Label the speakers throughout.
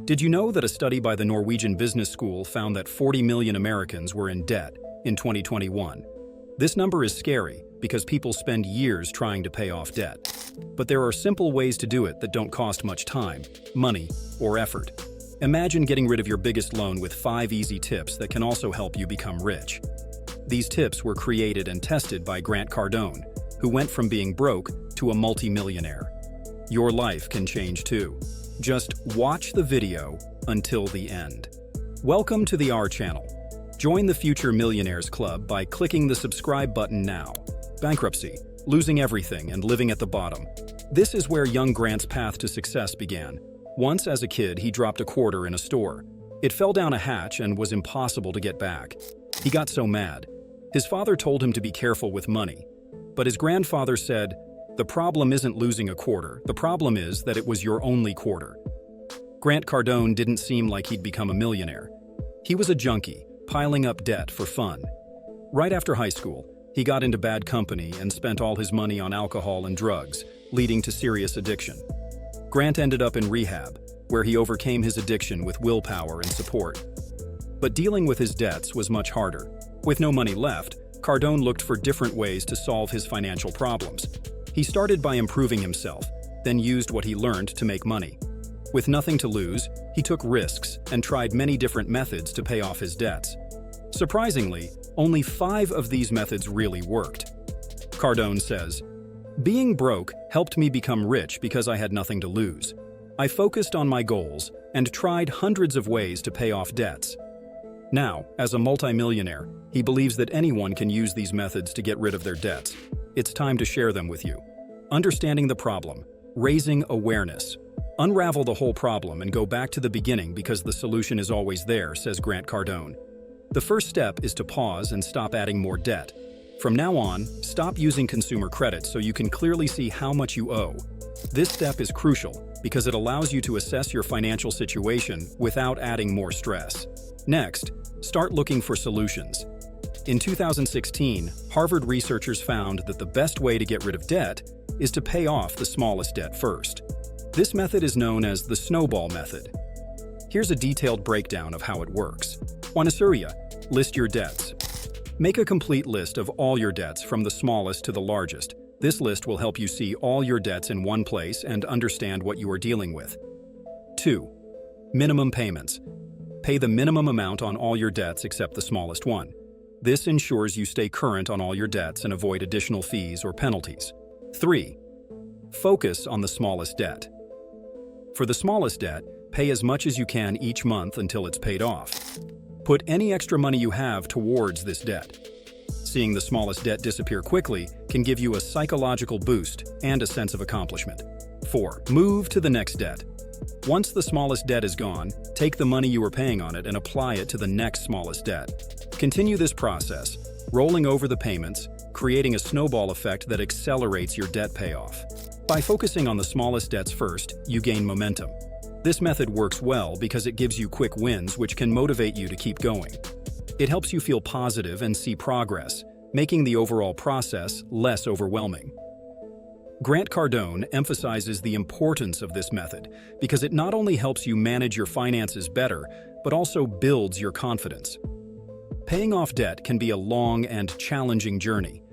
Speaker 1: Did you know that a study by the Norwegian Business School found that 40 million Americans were in debt in 2021? This number is scary because people spend years trying to pay off debt. But there are simple ways to do it that don't cost much time, money, or effort. Imagine getting rid of your biggest loan with 5 easy tips that can also help you become rich. These tips were created and tested by Grant Cardone, who went from being broke to a multi-millionaire. Your life can change too. Just watch the video until the end. Welcome to the R channel. Join the Future Millionaires Club by clicking the subscribe button now. Bankruptcy, losing everything and living at the bottom. This is where young Grant's path to success began. Once as a kid, he dropped a quarter in a store. It fell down a hatch and was impossible to get back. He got so mad. His father told him to be careful with money. But his grandfather said, "The problem isn't losing a quarter. The problem is that it was your only quarter." Grant Cardone didn't seem like he'd become a millionaire. He was a junkie, piling up debt for fun. Right after high school, he got into bad company and spent all his money on alcohol and drugs, leading to serious addiction. Grant ended up in rehab, where he overcame his addiction with willpower and support. But dealing with his debts was much harder. With no money left, Cardone looked for different ways to solve his financial problems. He started by improving himself, then used what he learned to make money. With nothing to lose, he took risks and tried many different methods to pay off his debts. Surprisingly, only 5 of these methods really worked. Cardone says, "Being broke helped me become rich because I had nothing to lose. I focused on my goals and tried hundreds of ways to pay off debts. Now, as a multimillionaire, he believes that anyone can use these methods to get rid of their debts. It's time to share them with you. Understanding the problem, raising awareness. Unravel the whole problem and go back to the beginning because the solution is always there," says Grant Cardone. The first step is to pause and stop adding more debt. From now on, stop using consumer credit so you can clearly see how much you owe. This step is crucial because it allows you to assess your financial situation without adding more stress. Next, start looking for solutions. In 2016, Harvard researchers found that the best way to get rid of debt is to pay off the smallest debt first. This method is known as the snowball method. Here's a detailed breakdown of how it works. Wanasuria, list your debts. Make a complete list of all your debts from the smallest to the largest. This list will help you see all your debts in one place and understand what you are dealing with. 2. Minimum payments. Pay the minimum amount on all your debts except the smallest one. This ensures you stay current on all your debts and avoid additional fees or penalties. 3. Focus on the smallest debt. For the smallest debt, pay as much as you can each month until it's paid off. Put any extra money you have towards this debt. Seeing the smallest debt disappear quickly can give you a psychological boost and a sense of accomplishment. 4. Move to the next debt. Once the smallest debt is gone, take the money you were paying on it and apply it to the next smallest debt. Continue this process, rolling over the payments, creating a snowball effect that accelerates your debt payoff. By focusing on the smallest debts first, you gain momentum. This method works well because it gives you quick wins which can motivate you to keep going. It helps you feel positive and see progress, making the overall process less overwhelming. Grant Cardone emphasizes the importance of this method because it not only helps you manage your finances better, but also builds your confidence. Paying off debt can be a long and challenging journey,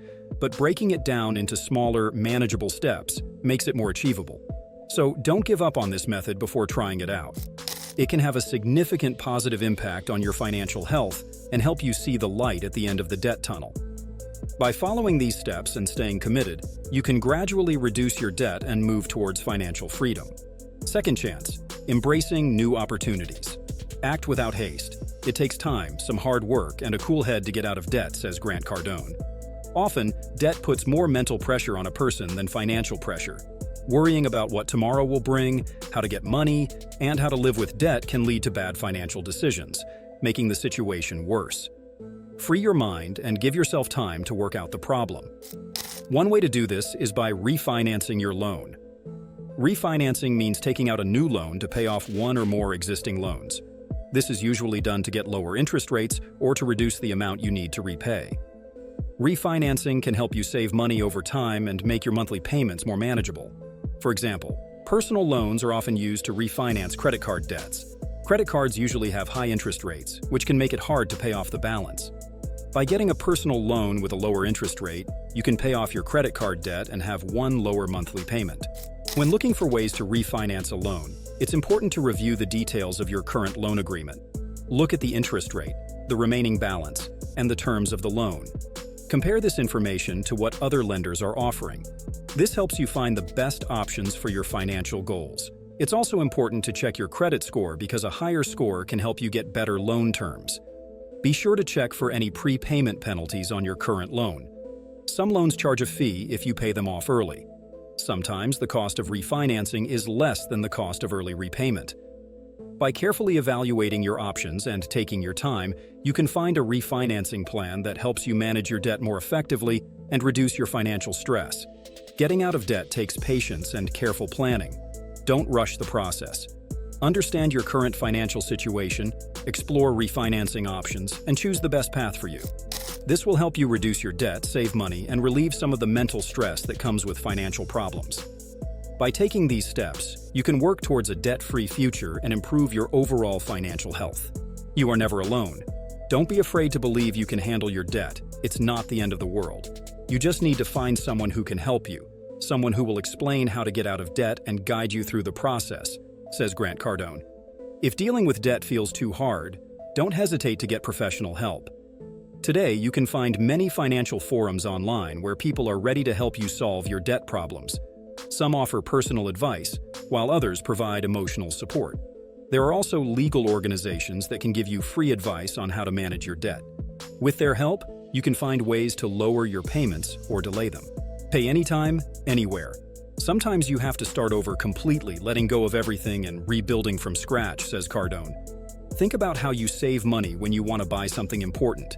Speaker 1: but breaking it down into smaller, manageable steps makes it more achievable. So don't give up on this method before trying it out. It can have a significant positive impact on your financial health and help you see the light at the end of the debt tunnel. By following these steps and staying committed, you can gradually reduce your debt and move towards financial freedom. Second chance, embracing new opportunities. Act without haste. It takes time, some hard work, and a cool head to get out of debt, says Grant Cardone. Often, debt puts more mental pressure on a person than financial pressure. Worrying about what tomorrow will bring, how to get money, and how to live with debt can lead to bad financial decisions, making the situation worse. Free your mind and give yourself time to work out the problem. One way to do this is by refinancing your loan. Refinancing means taking out a new loan to pay off one or more existing loans. This is usually done to get lower interest rates or to reduce the amount you need to repay. Refinancing can help you save money over time and make your monthly payments more manageable. For example, personal loans are often used to refinance credit card debts. Credit cards usually have high interest rates, which can make it hard to pay off the balance. By getting a personal loan with a lower interest rate, you can pay off your credit card debt and have one lower monthly payment. When looking for ways to refinance a loan, it's important to review the details of your current loan agreement. Look at the interest rate, the remaining balance, and the terms of the loan. Compare this information to what other lenders are offering. This helps you find the best options for your financial goals. It's also important to check your credit score because a higher score can help you get better loan terms. Be sure to check for any prepayment penalties on your current loan. Some loans charge a fee if you pay them off early. Sometimes the cost of refinancing is less than the cost of early repayment. By carefully evaluating your options and taking your time, you can find a refinancing plan that helps you manage your debt more effectively and reduce your financial stress. Getting out of debt takes patience and careful planning. Don't rush the process. Understand your current financial situation, explore refinancing options, and choose the best path for you. This will help you reduce your debt, save money, and relieve some of the mental stress that comes with financial problems. By taking these steps, you can work towards a debt-free future and improve your overall financial health. You are never alone. Don't be afraid to believe you can handle your debt. It's not the end of the world. You just need to find someone who can help you, someone who will explain how to get out of debt and guide you through the process, says Cardone. If dealing with debt feels too hard, don't hesitate to get professional help. Today, you can find many financial forums online where people are ready to help you solve your debt problems. Some offer personal advice, while others provide emotional support. There are also legal organizations that can give you free advice on how to manage your debt. With their help, you can find ways to lower your payments or delay them. Pay anytime, anywhere. Sometimes you have to start over completely, letting go of everything and rebuilding from scratch, says Cardone. Think about how you save money when you want to buy something important.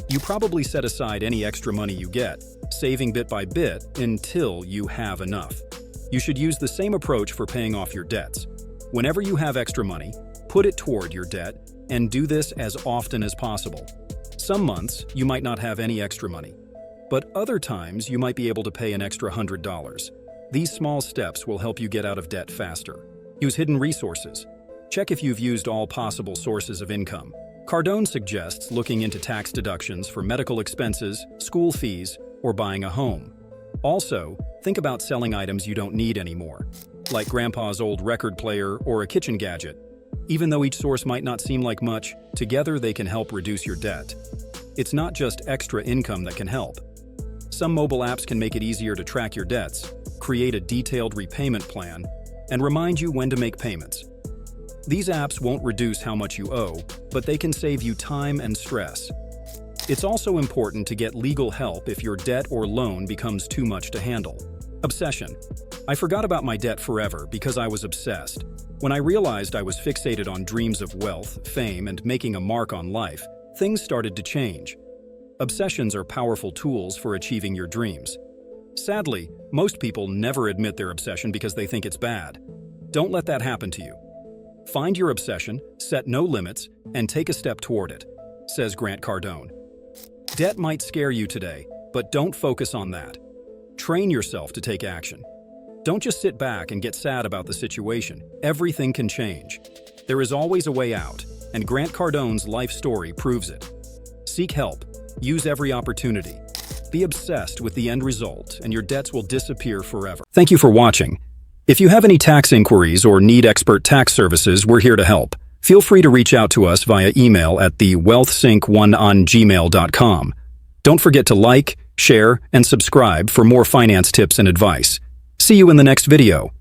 Speaker 1: You probably set aside any extra money you get, saving bit by bit until you have enough. You should use the same approach for paying off your debts. Whenever you have extra money, put it toward your debt and do this as often as possible. Some months, you might not have any extra money, but other times you might be able to pay an extra $100. These small steps will help you get out of debt faster. Use hidden resources. Check if you've used all possible sources of income. Cardone suggests looking into tax deductions for medical expenses, school fees, or buying a home. Also, think about selling items you don't need anymore, like Grandpa's old record player or a kitchen gadget. Even though each source might not seem like much, together they can help reduce your debt. It's not just extra income that can help. Some mobile apps can make it easier to track your debts, create a detailed repayment plan, and remind you when to make payments. These apps won't reduce how much you owe, but they can save you time and stress. It's also important to get legal help if your debt or loan becomes too much to handle. Obsession. I forgot about my debt forever because I was obsessed. When I realized I was fixated on dreams of wealth, fame, and making a mark on life, things started to change. Obsessions are powerful tools for achieving your dreams. Sadly, most people never admit their obsession because they think it's bad. Don't let that happen to you. Find your obsession, set no limits, and take a step toward it, says Cardone. Debt might scare you today, but don't focus on that. Train yourself to take action. Don't just sit back and get sad about the situation. Everything can change. There is always a way out, and Cardone's life story proves it. Seek help. Use every opportunity. Be obsessed with the end result, and your debts will disappear forever. Thank you for watching. If you have any tax inquiries or need expert tax services, we're here to help. Feel free to reach out to us via email at thewealthsync1@gmail.com. Don't forget to like, share, and subscribe for more finance tips and advice. See you in the next video.